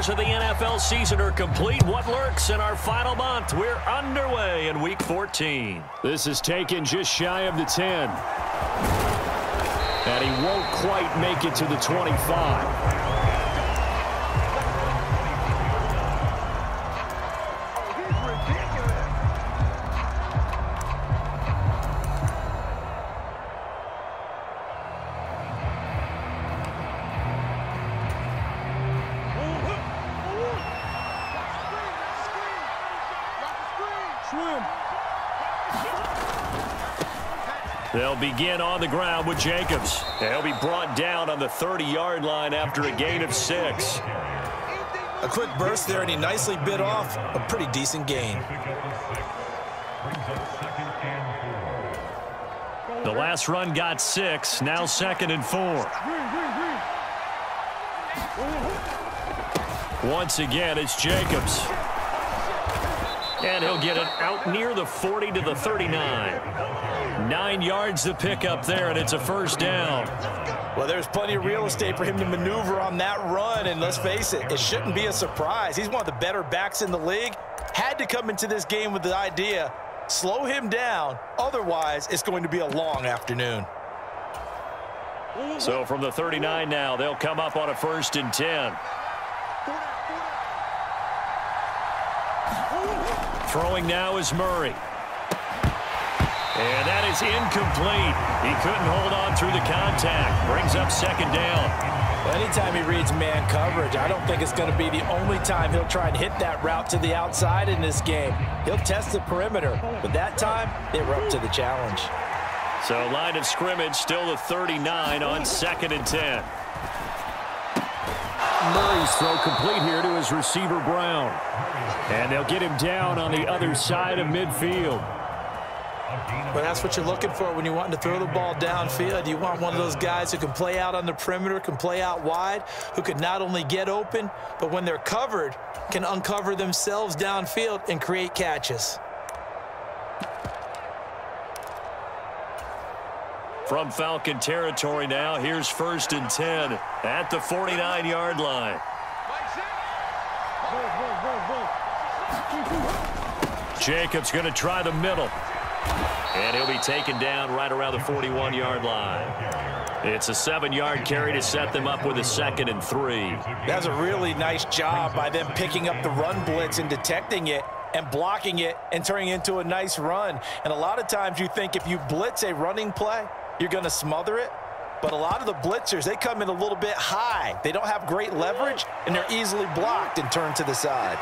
quarters of the NFL season are complete. What lurks in our final month? We're underway in Week 14. This is taken just shy of the 10. And he won't quite make it to the 25. They'll begin on the ground with Jacobs. He'll be brought down on the 30-yard line after a gain of 6. A quick burst there, and he nicely bit off a pretty decent gain. The last run got 6, now 2nd and 4. Once again, it's Jacobs. And he'll get it out near the 40 to the 39. 9 yards to pick up there, and it's a first down. Well, there's plenty of real estate for him to maneuver on that run, and let's face it, it shouldn't be a surprise. He's one of the better backs in the league. Had to come into this game with the idea, slow him down, otherwise it's going to be a long afternoon. So from the 39 now, they'll come up on a 1st and 10. Throwing now is Murray. And that is incomplete. He couldn't hold on through the contact. Brings up 2nd down. Well, anytime he reads man coverage, I don't think it's going to be the only time he'll try and hit that route to the outside in this game. He'll test the perimeter, but that time they were up to the challenge. So line of scrimmage still the 39 on 2nd and 10. Murray's throw complete here to his receiver, Brown. And they'll get him down on the other side of midfield. But that's what you're looking for when you're wanting to throw the ball downfield. You want one of those guys who can play out on the perimeter, can play out wide, who can not only get open, but when they're covered, can uncover themselves downfield and create catches. From Falcon territory now, here's 1st and 10 at the 49-yard line. Jacobs going to try the middle. And he'll be taken down right around the 41-yard line. It's a 7-yard carry to set them up with a 2nd and 3. That's a really nice job by them picking up the run blitz and detecting it and blocking it and turning it into a nice run. And a lot of times you think if you blitz a running play, you're going to smother it. But a lot of the blitzers, they come in a little bit high. They don't have great leverage, and they're easily blocked and turned to the side.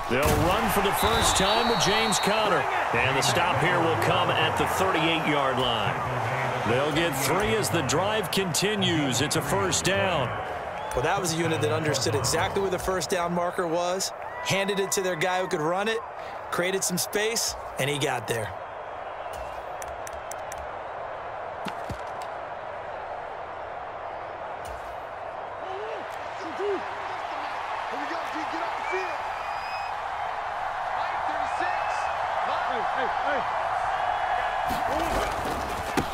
They'll run for the first time with James Conner. And the stop here will come at the 38-yard line. They'll get 3 as the drive continues. It's a first down. Well, that was a unit that understood exactly where the first down marker was, handed it to their guy who could run it, created some space, and he got there.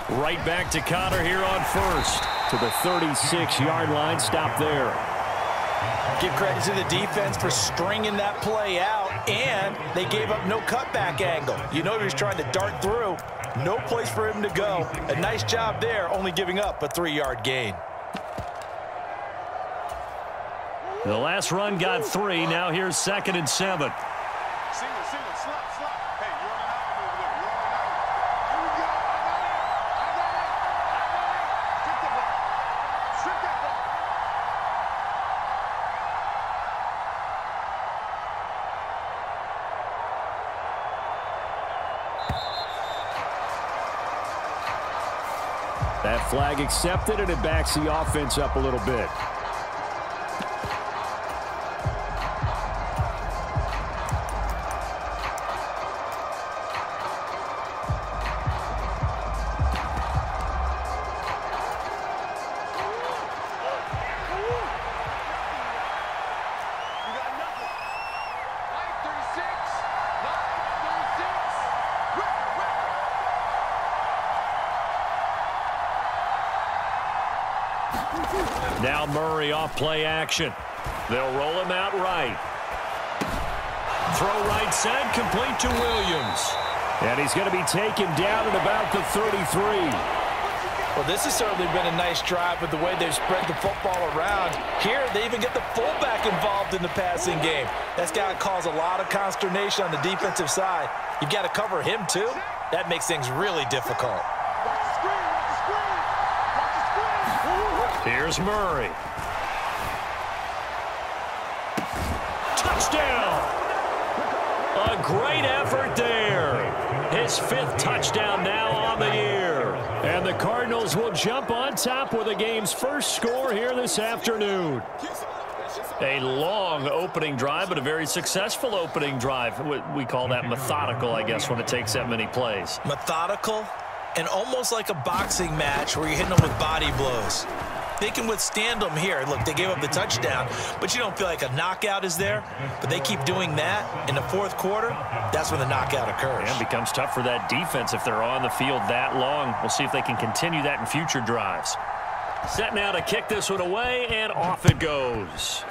Right back to Conner here on 1st. To the 36-yard line. Stop there. Give credit to the defense for stringing that play out, and they gave up no cutback angle. You know he was trying to dart through. No place for him to go. A nice job there, only giving up a 3-yard gain. The last run got 3. Now here's 2nd and 7. That flag accepted, and it backs the offense up a little bit. Now Murray off play action. They'll roll him out right. Throw right side, complete to Williams. And he's going to be taken down at about the 33. Well, this has certainly been a nice drive with the way they've spread the football around. Here, they even get the fullback involved in the passing game. That's got to cause a lot of consternation on the defensive side. You've got to cover him, too. That makes things really difficult. Here's Murray. Touchdown! A great effort there. His 5th touchdown now on the year. And the Cardinals will jump on top with the game's first score here this afternoon. A long opening drive, but a very successful opening drive. We call that methodical, I guess, when it takes that many plays. Methodical and almost like a boxing match where you're hitting them with body blows. They can withstand them here. Look, they gave up the touchdown, but you don't feel like a knockout is there. But they keep doing that in the 4th quarter. That's when the knockout occurs. And it becomes tough for that defense if they're on the field that long. We'll see if they can continue that in future drives. Set now to kick this one away, and off it goes.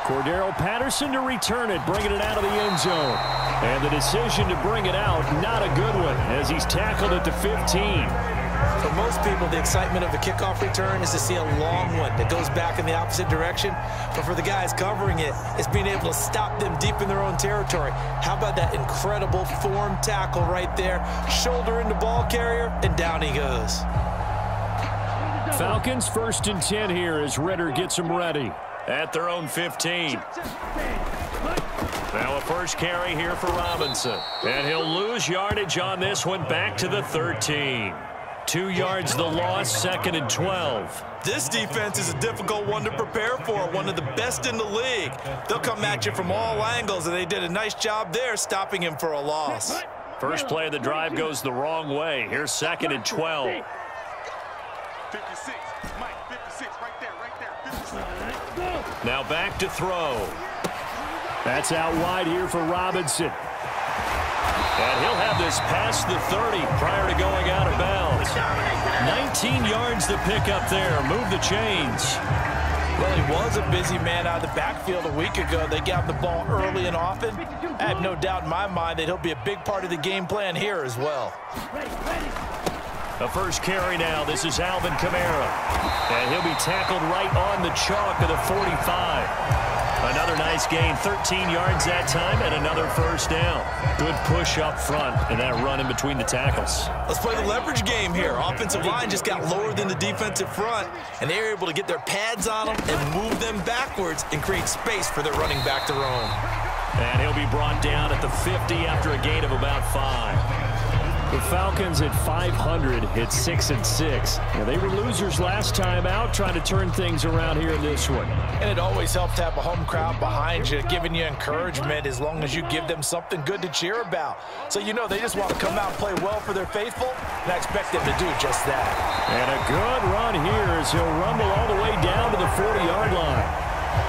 Cordero Patterson to return it, bringing it out of the end zone. And the decision to bring it out, not a good one, as he's tackled at the 15. For most people, the excitement of a kickoff return is to see a long one that goes back in the opposite direction. But for the guys covering it, it's being able to stop them deep in their own territory. How about that incredible form tackle right there? Shoulder in the ball carrier, and down he goes. Falcons 1st and 10 here as Ritter gets them ready. At their own 15. Now a first carry here for Robinson. And he'll lose yardage on this one, back to the 13. 2 yards the loss, 2nd and 12. This defense is a difficult one to prepare for, one of the best in the league. They'll come at you from all angles, and they did a nice job there stopping him for a loss. First play of the drive goes the wrong way. Here's 2nd and 12. 56, Mike, 56, right there, 56. Now back to throw. That's out wide here for Robinson. And he'll have this past the 30 prior to going out of bounds. 19 yards to pick up there. Move the chains. Well, he was a busy man out of the backfield a week ago. They got the ball early and often. I have no doubt in my mind that he'll be a big part of the game plan here as well. The first carry now. This is Alvin Kamara. And he'll be tackled right on the chalk of the 45. Another nice gain, 13 yards that time, and another first down. Good push up front, and that run in between the tackles. Let's play the leverage game here. Offensive line just got lower than the defensive front, and they were able to get their pads on them and move them backwards and create space for their running back to roam. And he'll be brought down at the 50 after a gain of about 5. The Falcons at 500 hit 6 and 6. Now, they were losers last time out, trying to turn things around here in this one. And it always helps to have a home crowd behind you, giving you encouragement as long as you give them something good to cheer about. So you know they just want to come out and play well for their faithful, and I expect them to do just that. And a good run here as he'll rumble all the way down to the 40-yard line.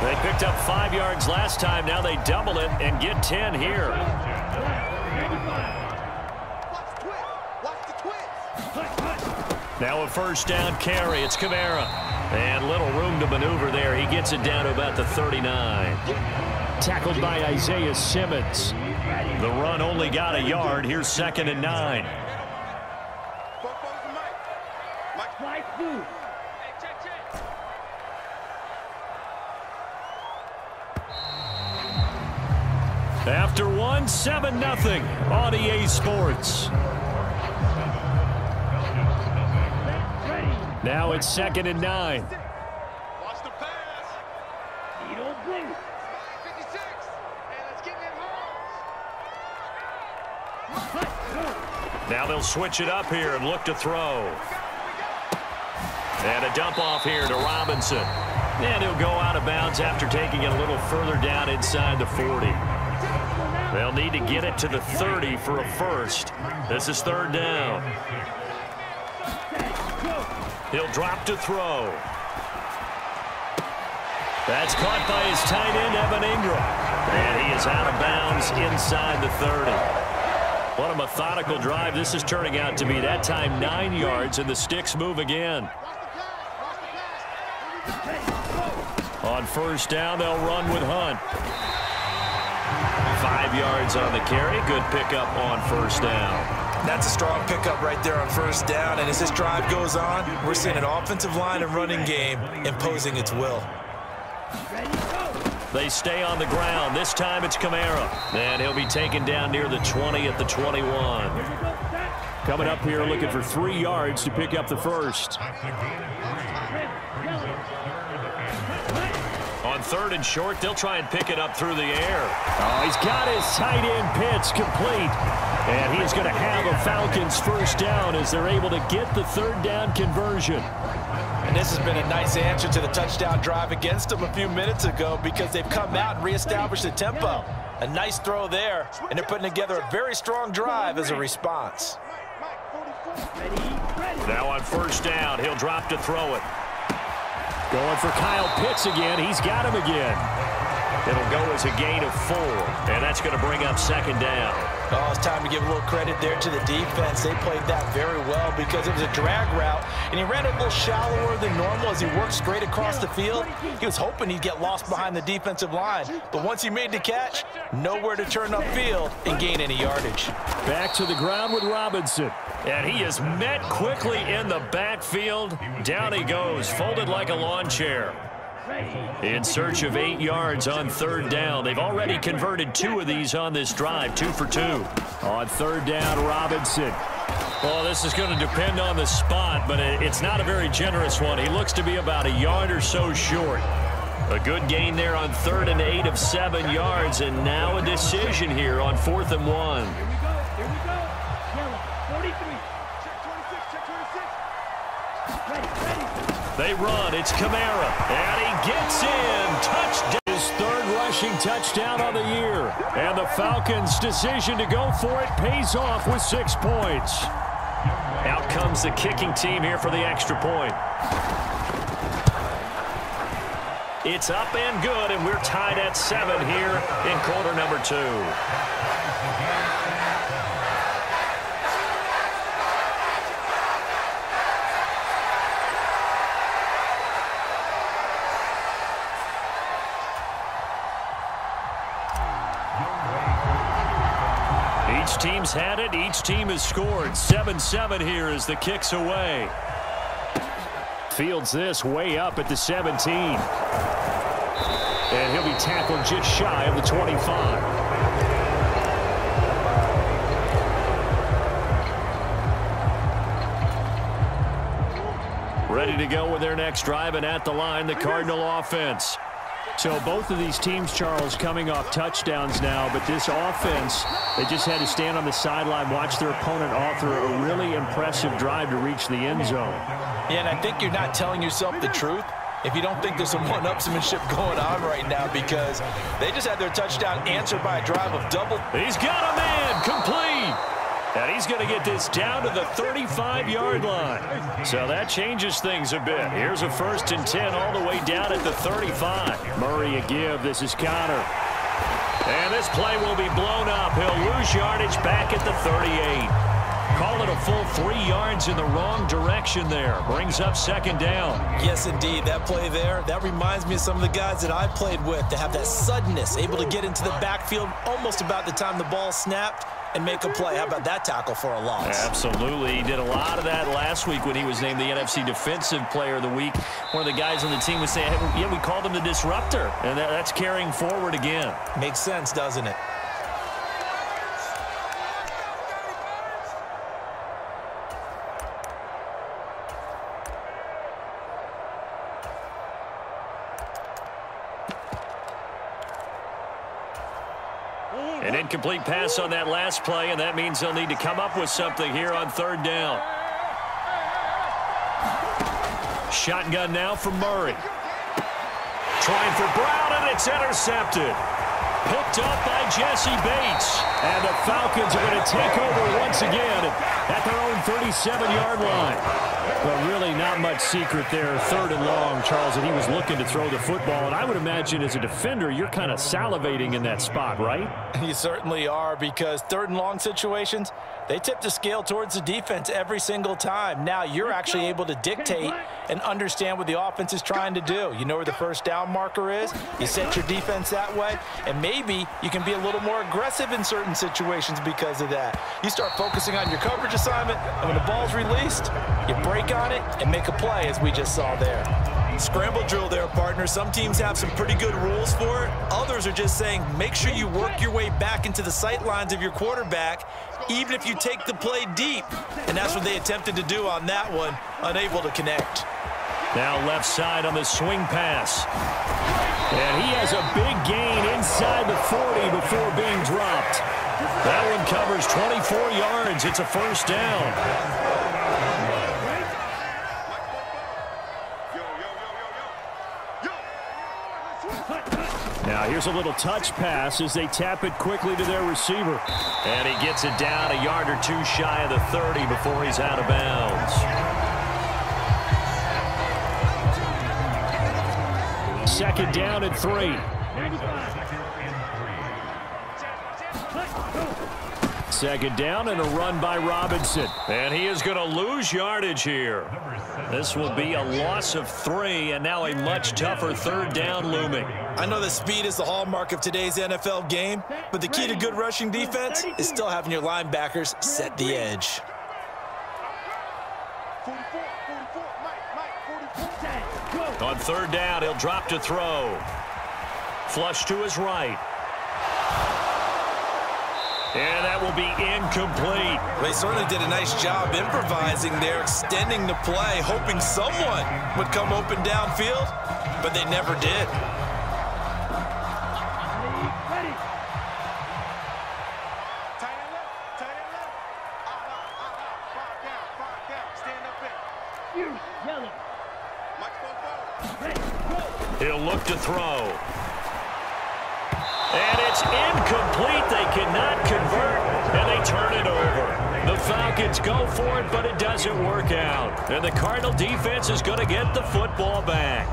They picked up 5 yards last time. Now they double it and get 10 here. Now a first down carry. It's Kamara. And little room to maneuver there. He gets it down to about the 39. Tackled by Isaiah Simmons. The run only got a yard. Here's 2nd and 9. After one, 7-0 on EA Sports. Now it's 2nd and 9. Watch the pass. You don't blink. 56. And let's get it home. Now they'll switch it up here and look to throw. And a dump off here to Robinson. And he'll go out of bounds after taking it a little further down inside the 40. They'll need to get it to the 30 for a first. This is 3rd down. He'll drop to throw. That's caught by his tight end, Evan Ingram. And he is out of bounds inside the 30. What a methodical drive this is turning out to be. That time 9 yards, and the sticks move again. On first down, they'll run with Hunt. 5 yards on the carry. Good pickup on first down. That's a strong pickup right there on first down. And as this drive goes on, we're seeing an offensive line and running game imposing its will. They stay on the ground. This time it's Kamara. And he'll be taken down near the 20 at the 21. Coming up here looking for 3 yards to pick up the first. On third and short, they'll try and pick it up through the air. Oh, he's got his tight end pitch complete. And he's going to have a Falcons first down as they're able to get the third down conversion. And this has been a nice answer to the touchdown drive against them a few minutes ago because they've come out and reestablished the tempo. A nice throw there, and they're putting together a very strong drive as a response. Now on first down, he'll drop to throw it. Going for Kyle Pitts again. He's got him again. It'll go as a gain of 4, and that's going to bring up second down. Oh, it's time to give a little credit there to the defense. They played that very well because it was a drag route, and he ran it a little shallower than normal as he worked straight across the field. He was hoping he'd get lost behind the defensive line, but once he made the catch, nowhere to turn upfield and gain any yardage. Back to the ground with Robinson. And he is met quickly in the backfield. Down he goes, folded like a lawn chair. In search of 8 yards on third down. They've already converted 2 of these on this drive, 2 for 2. On third down, Robinson. Well, this is going to depend on the spot, but it's not a very generous one. He looks to be about a yard or so short. A good gain there on 3rd and 8 of 7 yards, and now a decision here on 4th and 1. They run. It's Kamara. And he gets in. Touchdown. His 3rd rushing touchdown of the year. And the Falcons' decision to go for it pays off with 6 points. Out comes the kicking team here for the extra point. It's up and good, and we're tied at 7 here in quarter number 2. Each team's had it. Each team has scored. 7-7 here as the kick's away. Fields this way up at the 17. And he'll be tackled just shy of the 25. Ready to go with their next drive, and at the line, the Cardinal offense. So both of these teams, Charles, coming off touchdowns now, but this offense, they just had to stand on the sideline, watch their opponent author a really impressive drive to reach the end zone. Yeah, and I think you're not telling yourself the truth if you don't think there's some one-upsmanship going on right now, because they just had their touchdown answered by a drive of double. He's got a man complete. And he's going to get this down to the 35-yard line. So that changes things a bit. Here's a 1st and 10 all the way down at the 35. Murray a give. This is Connor. And this play will be blown up. He'll lose yardage back at the 38. Call it a full 3 yards in the wrong direction there. Brings up second down. Yes, indeed. That play there, that reminds me of some of the guys that I played with to have that suddenness, able to get into the backfield almost about the time the ball snapped and make a play. How about that tackle for a loss? Absolutely. He did a lot of that last week when he was named the NFC Defensive Player of the Week. One of the guys on the team was saying, hey, yeah, we called him the disruptor. And that's carrying forward again. Makes sense, doesn't it? An incomplete pass on that last play, and that means they'll need to come up with something here on third down. Shotgun now from Murray. Trying for Brown, and it's intercepted. Picked up by Jesse Bates. And the Falcons are going to take over once again. at their own 37-yard line. But really not much secret there. 3rd and long, Charles, and he was looking to throw the football. And I would imagine as a defender, you're kind of salivating in that spot, right? You certainly are, because 3rd and long situations, they tip the scale towards the defense every single time. Now you're actually able to dictate and understand what the offense is trying to do. You know where the first down marker is. You set your defense that way, and maybe you can be a little more aggressive in certain situations because of that. You start focusing on your coverage assignment, and when the ball's released, you break on it and make a play, as we just saw there. Scramble drill there, partner. Some teams have some pretty good rules for it. Others are just saying make sure you work your way back into the sight lines of your quarterback, even if you take the play deep. And that's what they attempted to do on that one, unable to connect. Now left side on the swing pass. And he has a big gain inside the 40 before being dropped. That one covers 24 yards. It's a first down. Now here's a little touch pass as they tap it quickly to their receiver. And he gets it down a yard or two shy of the 30 before he's out of bounds. Second down and 3. Second down and a run by Robinson. And he is going to lose yardage here. This will be a loss of 3, and now a much tougher 3rd down looming. I know that speed is the hallmark of today's NFL game, but the key to good rushing defense is still having your linebackers set the edge. 44, On 3rd down, he'll drop to throw. Flush to his right. And that will be incomplete. They certainly did a nice job improvising there, extending the play, hoping someone would come open downfield, but they never did. He'll look to throw. And it's incomplete. They cannot convert, and they turn it over. The Falcons go for it, but it doesn't work out. And the Cardinal defense is going to get the football back.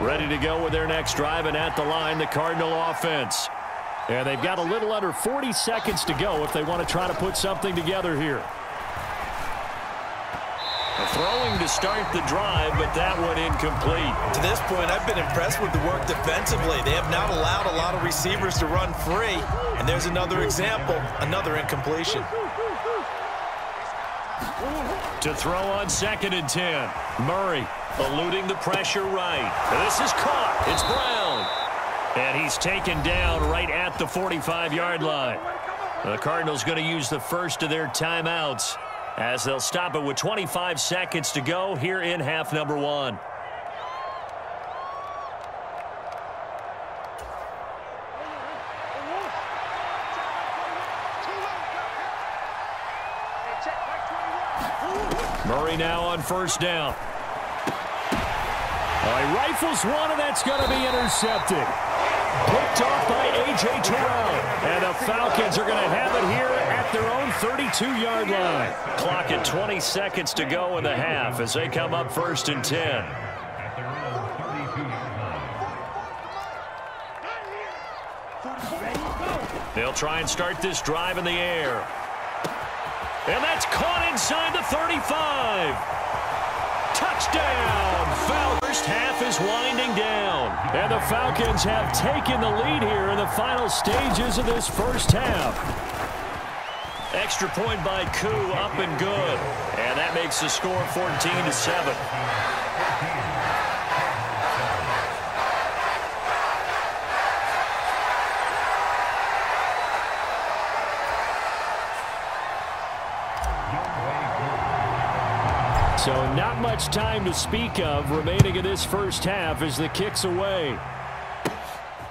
Ready to go with their next drive, and at the line, the Cardinal offense. And they've got a little under 40 seconds to go if they want to try to put something together here. Throwing to start the drive, but that one incomplete. To this point, I've been impressed with the work defensively. They have not allowed a lot of receivers to run free. And there's another example, another incompletion. To throw on 2nd and 10. Murray eluding the pressure right. This is caught. It's Brown. And he's taken down right at the 45-yard line. The Cardinals going to use the first of their timeouts, as they'll stop it with 25 seconds to go here in half number 1. Murray now on 1st down. He rifles one, and that's going to be intercepted. Picked off by A.J. Terrell. And the Falcons are going to have it here at their own 32-yard line. Clock at 20 seconds to go in the half as they come up 1st and 10. They'll try and start this drive in the air. And that's caught inside the 35. Touchdown! First half is winding down. And the Falcons have taken the lead here in the final stages of this first half. Extra point by Koo, up and good. And that makes the score 14-7. So not much time to speak of remaining in this first half as the kick's away.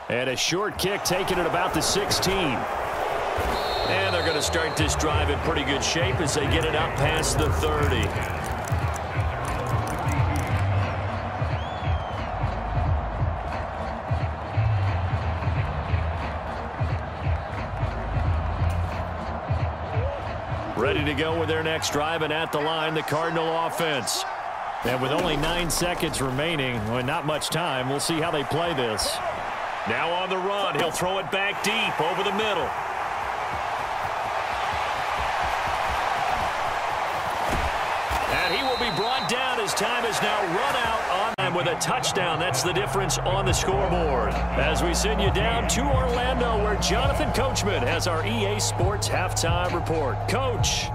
And a short kick taken at about the 16. And they're going to start this drive in pretty good shape as they get it up past the 30. Ready to go with their next drive, and at the line, the Cardinal offense. And with only 9 seconds remaining, well, not much time, we'll see how they play this. Now on the run, he'll throw it back deep over the middle. And he will be brought down. His time is now run out on with a touchdown. That's the difference on the scoreboard. As we send you down to Orlando, where Jonathan Coachman has our EA Sports halftime report. Coach.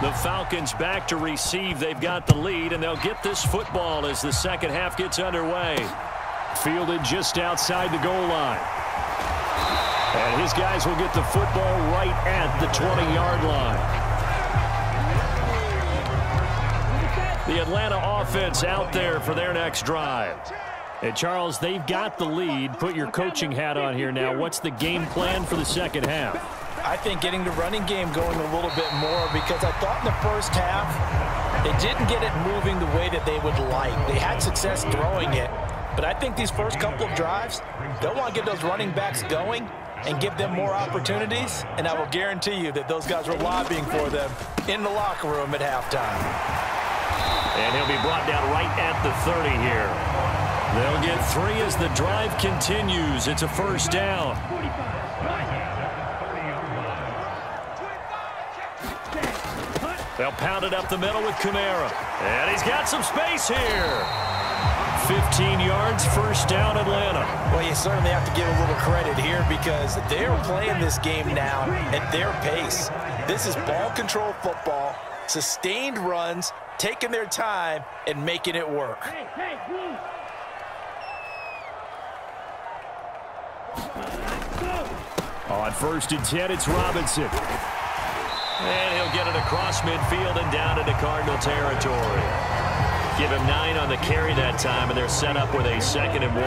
The Falcons back to receive. They've got the lead, and they'll get this football as the second half gets underway. Fielded just outside the goal line. And his guys will get the football right at the 20-yard line. The Atlanta offense out there for their next drive. And Charles, they've got the lead. Put your coaching hat on here now. What's the game plan for the second half? I think getting the running game going a little bit more, because I thought in the first half they didn't get it moving the way that they would like. They had success throwing it, but I think these first couple of drives, they'll want to get those running backs going and give them more opportunities, and I will guarantee you that those guys were lobbying for them in the locker room at halftime. And he'll be brought down right at the 30 here. They'll get 3 as the drive continues. It's a first down. They'll pound it up the middle with Kamara. And he's got some space here. 15 yards, first down, Atlanta. Well, you certainly have to give a little credit here, because they're playing this game now at their pace. This is ball control football, sustained runs, taking their time and making it work. On 1st and 10, it's Robinson. And he'll get it across midfield and down into Cardinal territory. Give him 9 on the carry that time, and they're set up with a 2nd and 1.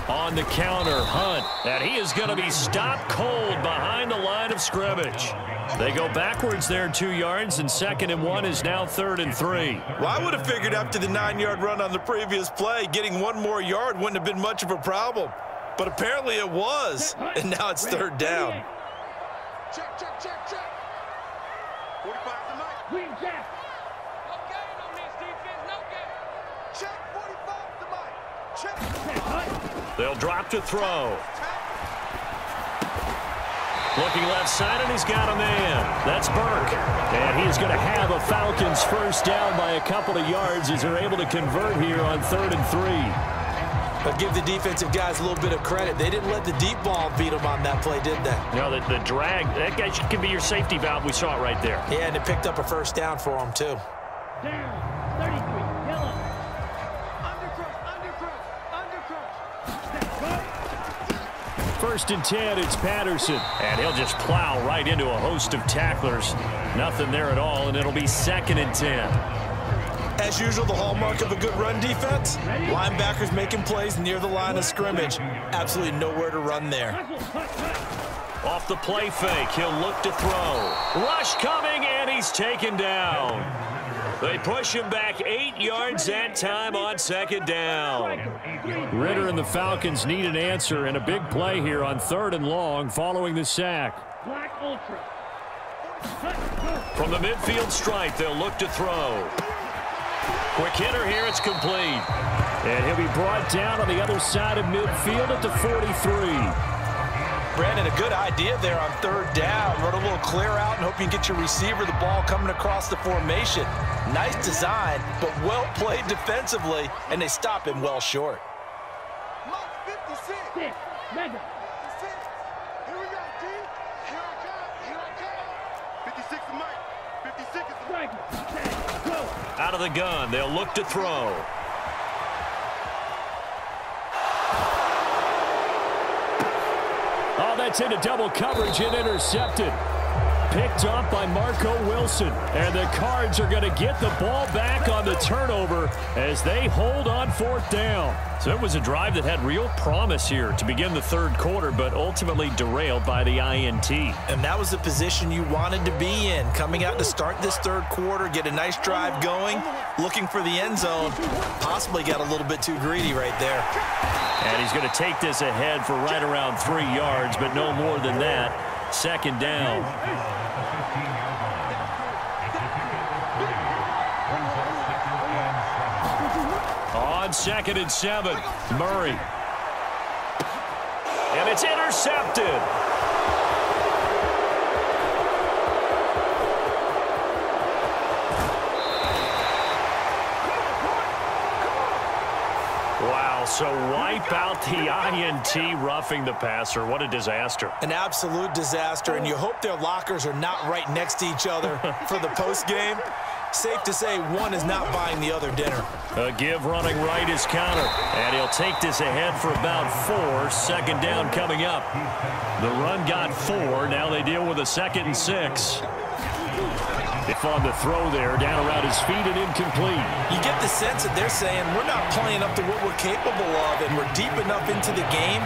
On the counter, Hunt. And he is going to be stopped cold behind the line of scrimmage. They go backwards there 2 yards, and 2nd and 1 is now 3rd and 3. Well, I would have figured after the 9-yard run on the previous play, getting 1 more yard wouldn't have been much of a problem. But apparently it was, and now it's 3rd down. Check, check, check, check. 45 to Mike. Green check. No game on this defense, no game. Check 45 to Mike. Check. They'll drop to throw. Looking left side, and he's got a man. That's Burke. And he's going to have a Falcons first down by a couple of yards as they're able to convert here on 3rd and 3. But give the defensive guys a little bit of credit. They didn't let the deep ball beat them on that play, did they? No, the drag, that guy can be your safety valve. We saw it right there. Yeah, and it picked up a first down for them, too. Down, 33, yellow. Undercrush. 1st and 10, it's Patterson. And he'll just plow right into a host of tacklers. Nothing there at all, and it'll be 2nd and 10. As usual, the hallmark of a good run defense, linebackers making plays near the line of scrimmage. Absolutely nowhere to run there. Off the play fake, he'll look to throw. Rush coming, and he's taken down. They push him back 8 yards that time on 2nd down. Ritter and the Falcons need an answer, and a big play here on 3rd and long following the sack. Black Ultra. From the midfield stripe, they'll look to throw. Quick hitter here, it's complete. And he'll be brought down on the other side of midfield at the 43. Brandon, a good idea there on 3rd down. Run a little clear out and hope you can get your receiver the ball coming across the formation. Nice design, but well played defensively, and they stop him well short. Mike 56. Mega. 56. Here we go, D. Here I come. Here I come. 56 to Mike. 56 is the Mike. Go. Out of the gun, they'll look to throw. Oh, that's into double coverage and intercepted. Picked off by Marco Wilson. And the Cards are going to get the ball back on the turnover as they hold on 4th down. So it was a drive that had real promise here to begin the 3rd quarter, but ultimately derailed by the INT. And that was the position you wanted to be in, coming out to start this 3rd quarter, get a nice drive going, looking for the end zone. Possibly got a little bit too greedy right there. And he's going to take this ahead for right around 3 yards, but no more than that. 2nd down. On 2nd and 7, Murray. And it's intercepted. Wow, so wipe out the INT, roughing the passer. What a disaster. An absolute disaster, and you hope their lockers are not right next to each other for the postgame. Safe to say one is not buying the other dinner. A give running right is counter, and he'll take this ahead for about 4. 2nd down coming up. The run got 4. Now they deal with a 2nd and 6. If on the throw there, down around his feet and incomplete. You get the sense that they're saying we're not playing up to what we're capable of, and we're deep enough into the game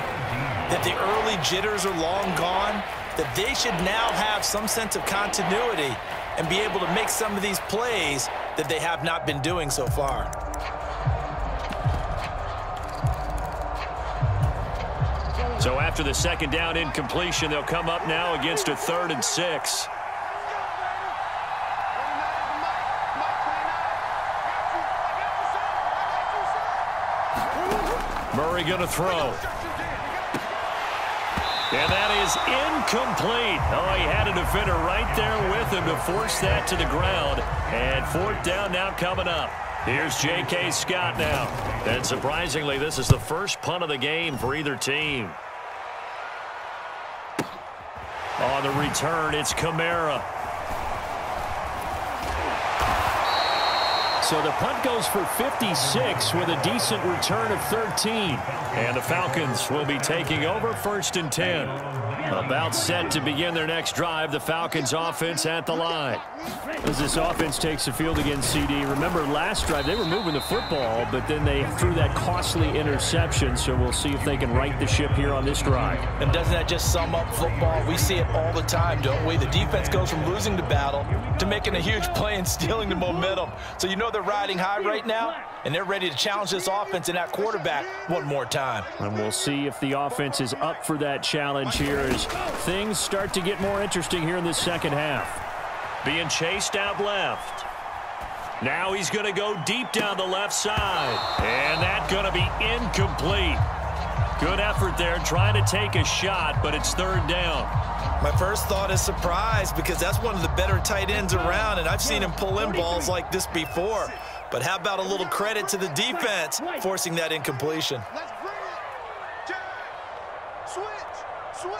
that the early jitters are long gone, that they should now have some sense of continuity and be able to make some of these plays that they have not been doing so far. So after the 2nd down incompletion, they'll come up now against a 3rd and 6. Murray going to throw. And that is incomplete. Oh, he had a defender right there with him to force that to the ground. And 4th down now coming up. Here's J.K. Scott now. And surprisingly, this is the first punt of the game for either team. On the return, it's Kamara. So the punt goes for 56 with a decent return of 13. And the Falcons will be taking over 1st and 10. About set to begin their next drive, the Falcons offense at the line. As this offense takes the field against CD, remember last drive they were moving the football, but then they threw that costly interception, so we'll see if they can right the ship here on this drive. And doesn't that just sum up football? We see it all the time, don't we? The defense goes from losing the battle to making a huge play and stealing the momentum. So you know they're riding high right now, and they're ready to challenge this offense and that quarterback one more time. And we'll see if the offense is up for that challenge here as things start to get more interesting here in the 2nd half. Being chased out left. Now he's going to go deep down the left side. And that's going to be incomplete. Good effort there trying to take a shot, but it's 3rd down. My first thought is surprise because that's one of the better tight ends around, and I've seen him pull in balls like this before. But how about a little credit to the defense forcing that incompletion? Let's bring it. Jay. Switch.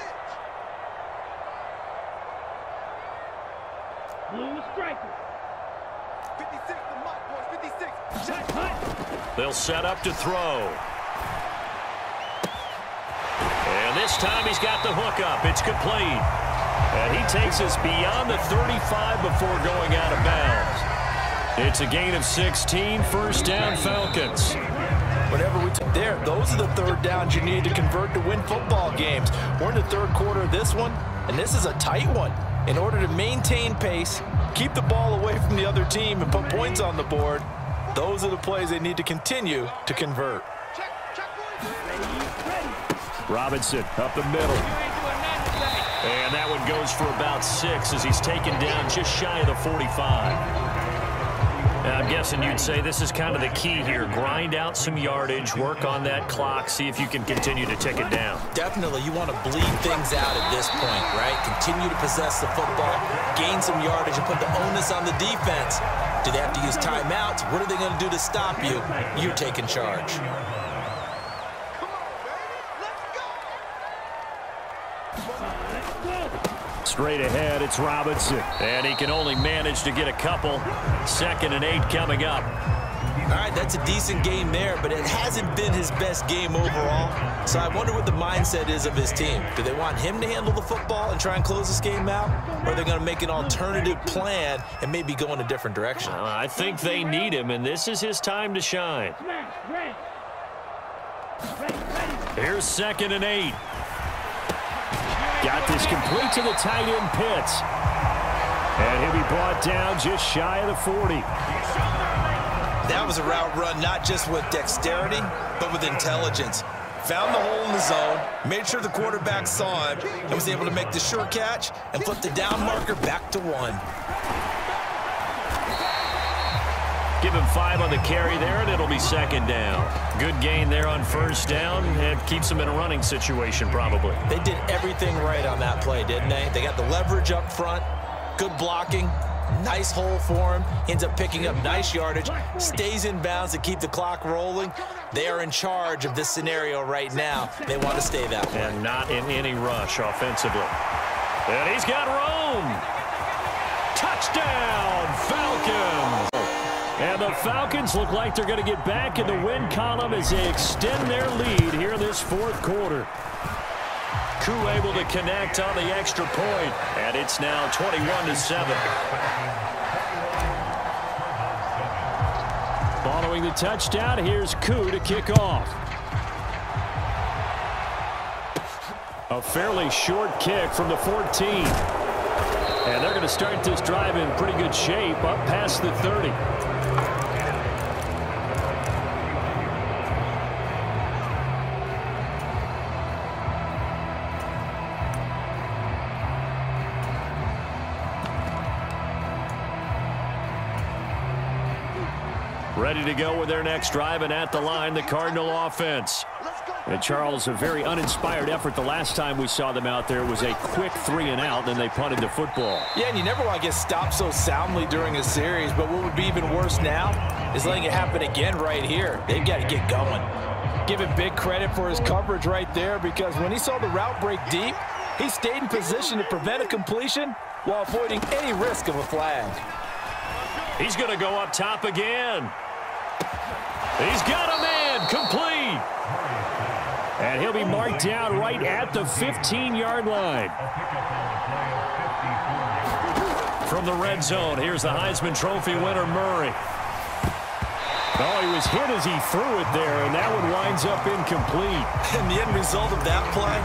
Blue striker. 56 to Mike, boys. 56. Shot. They'll set up to throw. And this time he's got the hook up. It's complete. And he takes us beyond the 35 before going out of bounds. It's a gain of 16, 1st down Falcons. Whatever we took there, those are the 3rd downs you need to convert to win football games. We're in the 3rd quarter of this one, and this is a tight one. In order to maintain pace, keep the ball away from the other team, and put points on the board, those are the plays they need to continue to convert. Robinson up the middle. And that one goes for about 6 as he's taken down just shy of the 45. I'm guessing you'd say this is kind of the key here. Grind out some yardage, work on that clock, see if you can continue to tick it down. Definitely, you want to bleed things out at this point, right? Continue to possess the football, gain some yardage, and put the onus on the defense. Do they have to use timeouts? What are they going to do to stop you? You're taking charge. Straight ahead, it's Robinson. And he can only manage to get a couple. 2nd and 8 coming up. All right, that's a decent game there, but it hasn't been his best game overall. So I wonder what the mindset is of his team. Do they want him to handle the football and try and close this game out? Or are they going to make an alternative plan and maybe go in a different direction? I think they need him, and this is his time to shine. Here's 2nd and 8. Got this complete to the tight end Pitts. And he'll be brought down just shy of the 40. That was a route run not just with dexterity, but with intelligence. Found the hole in the zone, made sure the quarterback saw him, and was able to make the sure catch and flip the down marker back to 1. Give him 5 on the carry there, and it'll be 2nd down. Good gain there on 1st down. It keeps them in a running situation, probably. They did everything right on that play, didn't they? They got the leverage up front, good blocking, nice hole for him. Ends up picking up nice yardage, stays in bounds to keep the clock rolling. They are in charge of this scenario right now. They want to stay that way. And not in any rush offensively. And he's got room. Touchdown, Falcons. And the Falcons look like they're going to get back in the win column as they extend their lead here in this 4th quarter. Koo able to connect on the extra point, and it's now 21-7. Following the touchdown, here's Koo to kick off. A fairly short kick from the 14. And they're going to start this drive in pretty good shape up past the 30. Ready to go with their next drive, and at the line, the Cardinal offense. And Charles, a very uninspired effort the last time we saw them out there. It was a quick 3-and-out, then they punted the football. Yeah, and you never want to get stopped so soundly during a series, but what would be even worse now is letting it happen again right here. They've got to get going. Give him big credit for his coverage right there, because when he saw the route break deep, he stayed in position to prevent a completion while avoiding any risk of a flag. He's going to go up top again. He's got a man, complete. And he'll be marked down right at the 15-yard line. From the red zone, here's the Heisman Trophy winner, Murray. Oh, he was hit as he threw it there, and that one winds up incomplete. And the end result of that play,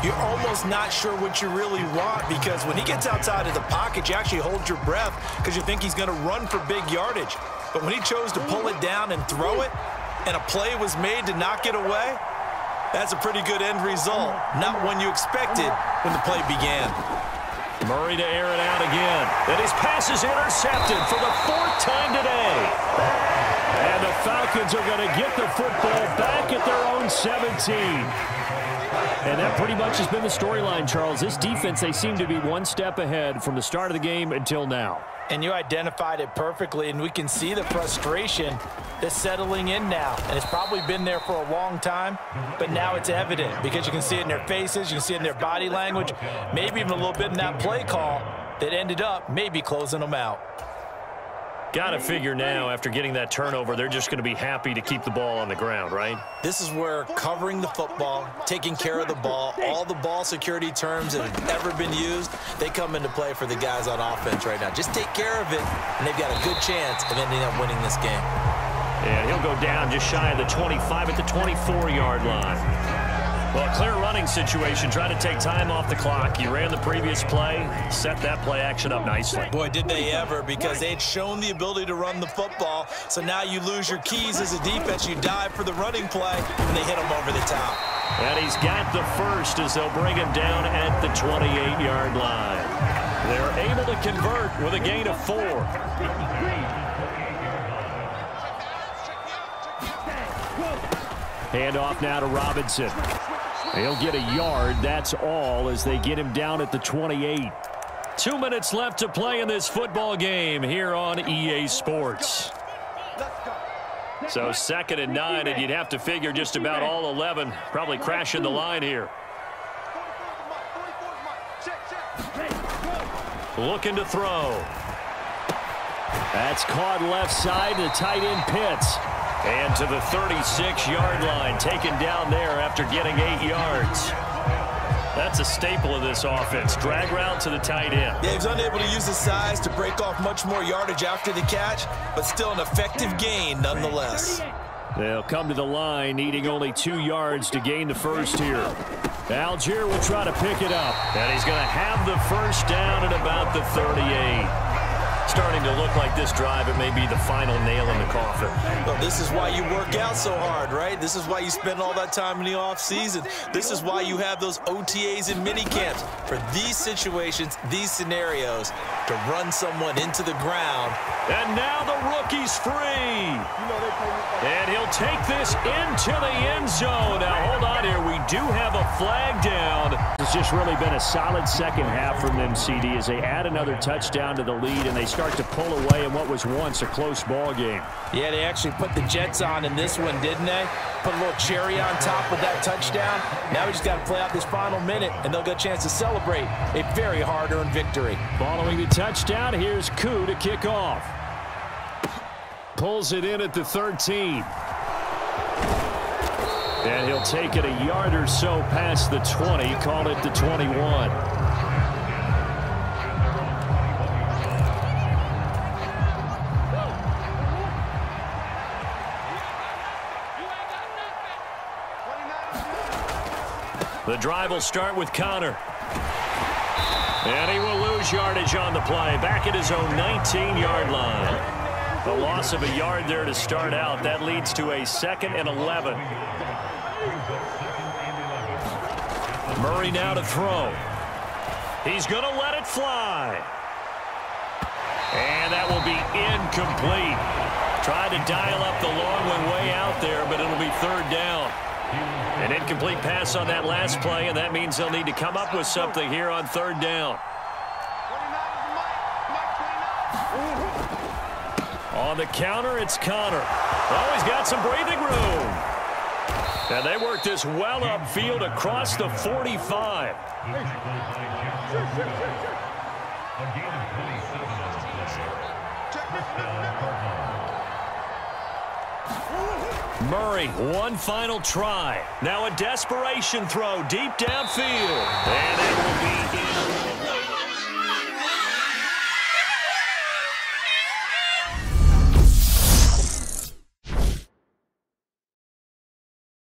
you're almost not sure what you really want, because when he gets outside of the pocket, you actually hold your breath because you think he's going to run for big yardage. But when he chose to pull it down and throw it, and a play was made to knock it away, that's a pretty good end result. Not one you expected when the play began. Murray to air it out again. And his pass is intercepted for the 4th time today. And the Falcons are going to get the football back at their own 17. And that pretty much has been the storyline, Charles. This defense, they seem to be one step ahead from the start of the game until now. And you identified it perfectly, and we can see the frustration that's settling in now. And it's probably been there for a long time, but now it's evident because you can see it in their faces, you can see it in their body language, maybe even a little bit in that play call that ended up maybe closing them out. Got to figure now, after getting that turnover, they're just going to be happy to keep the ball on the ground, right? This is where covering the football, taking care of the ball, all the ball security terms that have ever been used, they come into play for the guys on offense right now. Just take care of it, and they've got a good chance of ending up winning this game. And he'll go down just shy of the 25 at the 24-yard line. Well, a clear running situation. Try to take time off the clock. You ran the previous play, set that play action up nicely. Boy, did they ever, because they had shown the ability to run the football. So now you lose your keys as a defense. You dive for the running play, and they hit him over the top. And he's got the first as they'll bring him down at the 28-yard line. They're able to convert with a gain of 4. Handoff now to Robinson. He'll get a yard, that's all, as they get him down at the 28. 2 minutes left to play in this football game here on EA Sports. So 2nd and 9, and you'd have to figure just about all 11 probably crashing the line here. Looking to throw. That's caught left side. The tight end Pitts. And to the 36-yard line, taken down there after getting 8 yards. That's a staple of this offense. Drag route to the tight end. Yeah, he's unable to use his size to break off much more yardage after the catch, but still an effective gain nonetheless. They'll come to the line, needing only 2 yards to gain the first here. Algier will try to pick it up. And he's going to have the first down at about the 38. Starting to look like this drive, it may be the final nail in the coffin. Well, this is why you work out so hard, right? This is why you spend all that time in the offseason. This is why you have those OTAs and mini camps for these situations, these scenarios, to run someone into the ground. And now the rookie's free. And he'll take this into the end zone. Now, hold on here. We do have a flag down. It's just really been a solid second half from them, CD, as they add another touchdown to the lead and they start to pull away in what was once a close ball game. Yeah, they actually put the Jets on in this one, didn't they? Put a little cherry on top with that touchdown. Now we just got to play out this final minute, and they'll get a chance to celebrate a very hard-earned victory. Following the touchdown, here's Koo to kick off. Pulls it in at the 13. And he'll take it a yard or so past the 20, call it the 21. The drive will start with Connor. And he will lose yardage on the play. Back at his own 19-yard line. The loss of a yard there to start out. That leads to a 2nd and 11. Murray now to throw. He's going to let it fly. And that will be incomplete. Tried to dial up the long one way out there, but it'll be 3rd down. An incomplete pass on that last play, and that means they'll need to come up with something here on 3rd down. On the counter, it's Connor. Oh, he's got some breathing room. And they work this well upfield across the 45. Murray, one final try. Now a desperation throw deep downfield. And it will be in.